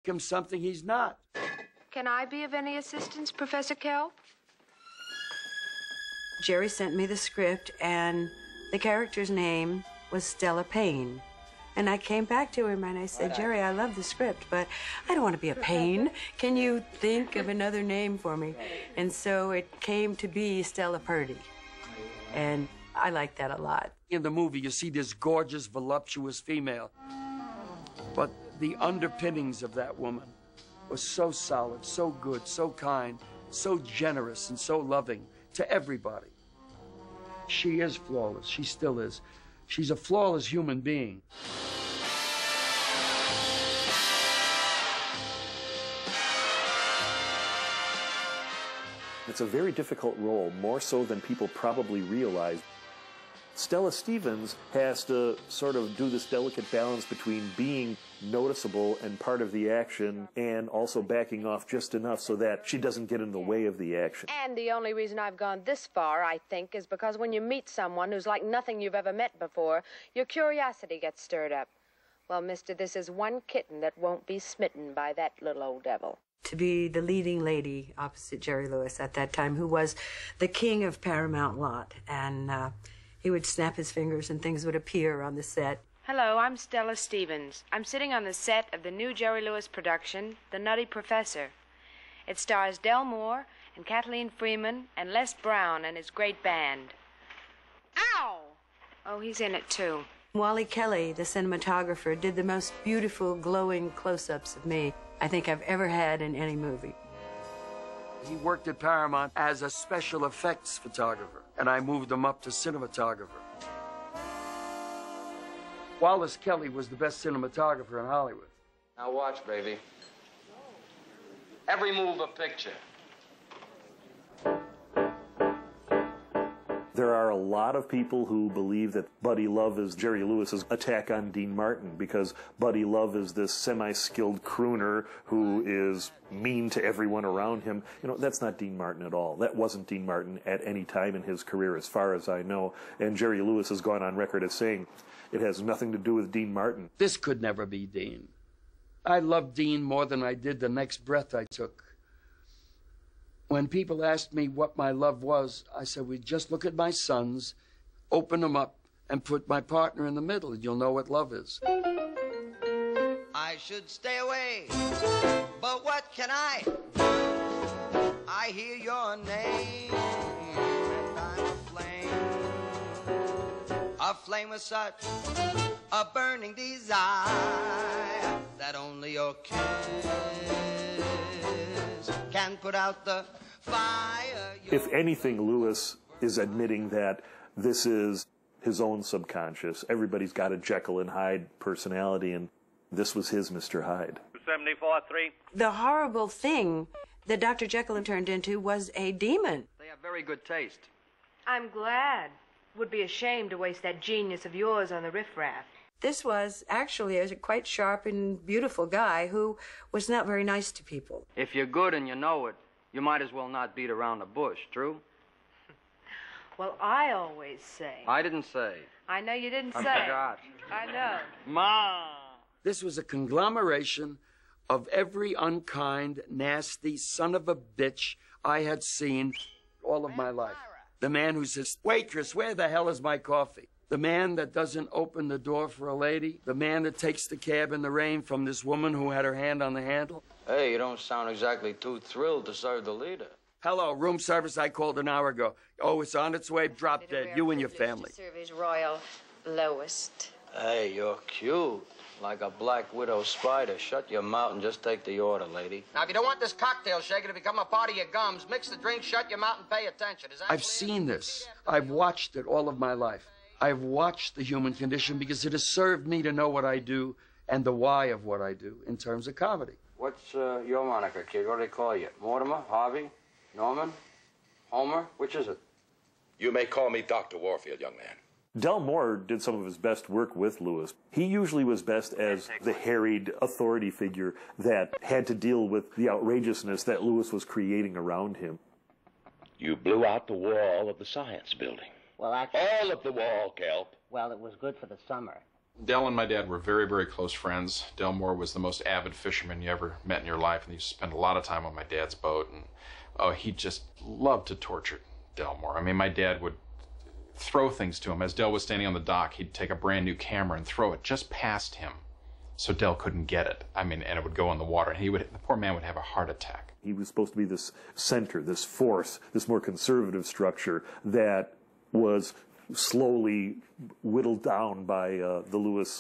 him something he's not. Can I be of any assistance, Professor Kelp? Jerry sent me the script, and the character's name was Stella Payne. And I came back to him and I said, Jerry, I love the script, but I don't want to be a Payne. Can you think of another name for me? And so it came to be Stella Purdy. And I like that a lot. In the movie, you see this gorgeous, voluptuous female. But the underpinnings of that woman was so solid, so good, so kind, so generous, and so loving to everybody. She is flawless. She still is. She's a flawless human being. It's a very difficult role, more so than people probably realize. Stella Stevens has to sort of do this delicate balance between being noticeable and part of the action and also backing off just enough so that she doesn't get in the way of the action. And the only reason I've gone this far, I think, is because when you meet someone who's like nothing you've ever met before, your curiosity gets stirred up. Well, mister, this is one kitten that won't be smitten by that little old devil. To be the leading lady opposite Jerry Lewis at that time, who was the king of Paramount Lot, and he would snap his fingers and things would appear on the set. Hello, I'm Stella Stevens. I'm sitting on the set of the new Jerry Lewis production, The Nutty Professor. It stars Del Moore and Kathleen Freeman and Les Brown and his great band. Ow! Oh, he's in it, too. Wally Kelly, the cinematographer, did the most beautiful, glowing close-ups of me I think I've ever had in any movie. He worked at Paramount as a special effects photographer, and I moved him up to cinematographer. Wallace Kelly was the best cinematographer in Hollywood. Now watch, baby. Every move a picture. There are a lot of people who believe that Buddy Love is Jerry Lewis's attack on Dean Martin because Buddy Love is this semi-skilled crooner who is mean to everyone around him. You know, that's not Dean Martin at all. That wasn't Dean Martin at any time in his career as far as I know. And Jerry Lewis has gone on record as saying it has nothing to do with Dean Martin. This could never be Dean. I loved Dean more than I did the next breath I took. When people asked me what my love was, I said, we just look at my sons, open them up, and put my partner in the middle, and you'll know what love is. I should stay away, but what can I do? I hear your name, and I'm a flame with such a burning desire that only your kiss can put out the fire. If anything, Lewis is admitting that this is his own subconscious. Everybody's got a Jekyll and Hyde personality, and this was his Mr. Hyde. 74-3. The horrible thing that Dr. Jekyll turned into was a demon. They have very good taste. I'm glad. Would be ashamed to waste that genius of yours on the riffraff. This was actually a quite sharp and beautiful guy who was not very nice to people. If you're good and you know it, you might as well not beat around the bush, true? Well, I always say. I didn't say. I know you didn't I say. forgot. I know. Ma! This was a conglomeration of every unkind, nasty son of a bitch I had seen all of my life. The man who says, waitress, where the hell is my coffee? The man that doesn't open the door for a lady. The man that takes the cab in the rain from this woman who had her hand on the handle. Hey, you don't sound exactly too thrilled to serve the leader. Hello, room service, I called an hour ago. Oh, it's on its way, drop dead, you and your family. Serve his royal lowest. Hey, you're cute. Like a black widow spider. Shut your mouth and just take the order, lady. Now, if you don't want this cocktail shaker to become a part of your gums, mix the drink, shut your mouth, and pay attention. Is that I've clear? seen this. I've watched it all of my life. I've watched the human condition because it has served me to know what I do and the why of what I do in terms of comedy. What's your moniker, kid? What do they call you? Mortimer? Harvey? Norman? Homer? Which is it? You may call me Dr. Warfield, young man. Del Moore did some of his best work with Lewis. He usually was best as the harried authority figure that had to deal with the outrageousness that Lewis was creating around him. You blew out the wall of the science building. Well, actually, All of the wall, Kelp. well, it was good for the summer. Del and my dad were very, very close friends. Del Moore was the most avid fisherman you ever met in your life, and he used to spend a lot of time on my dad's boat. And oh, he just loved to torture Del Moore. I mean, my dad would throw things to him. As Del was standing on the dock, he'd take a brand new camera and throw it just past him, so Del couldn't get it. I mean, and it would go in the water, and the poor man would have a heart attack. He was supposed to be this center, this force, this more conservative structure that was slowly whittled down by the Lewis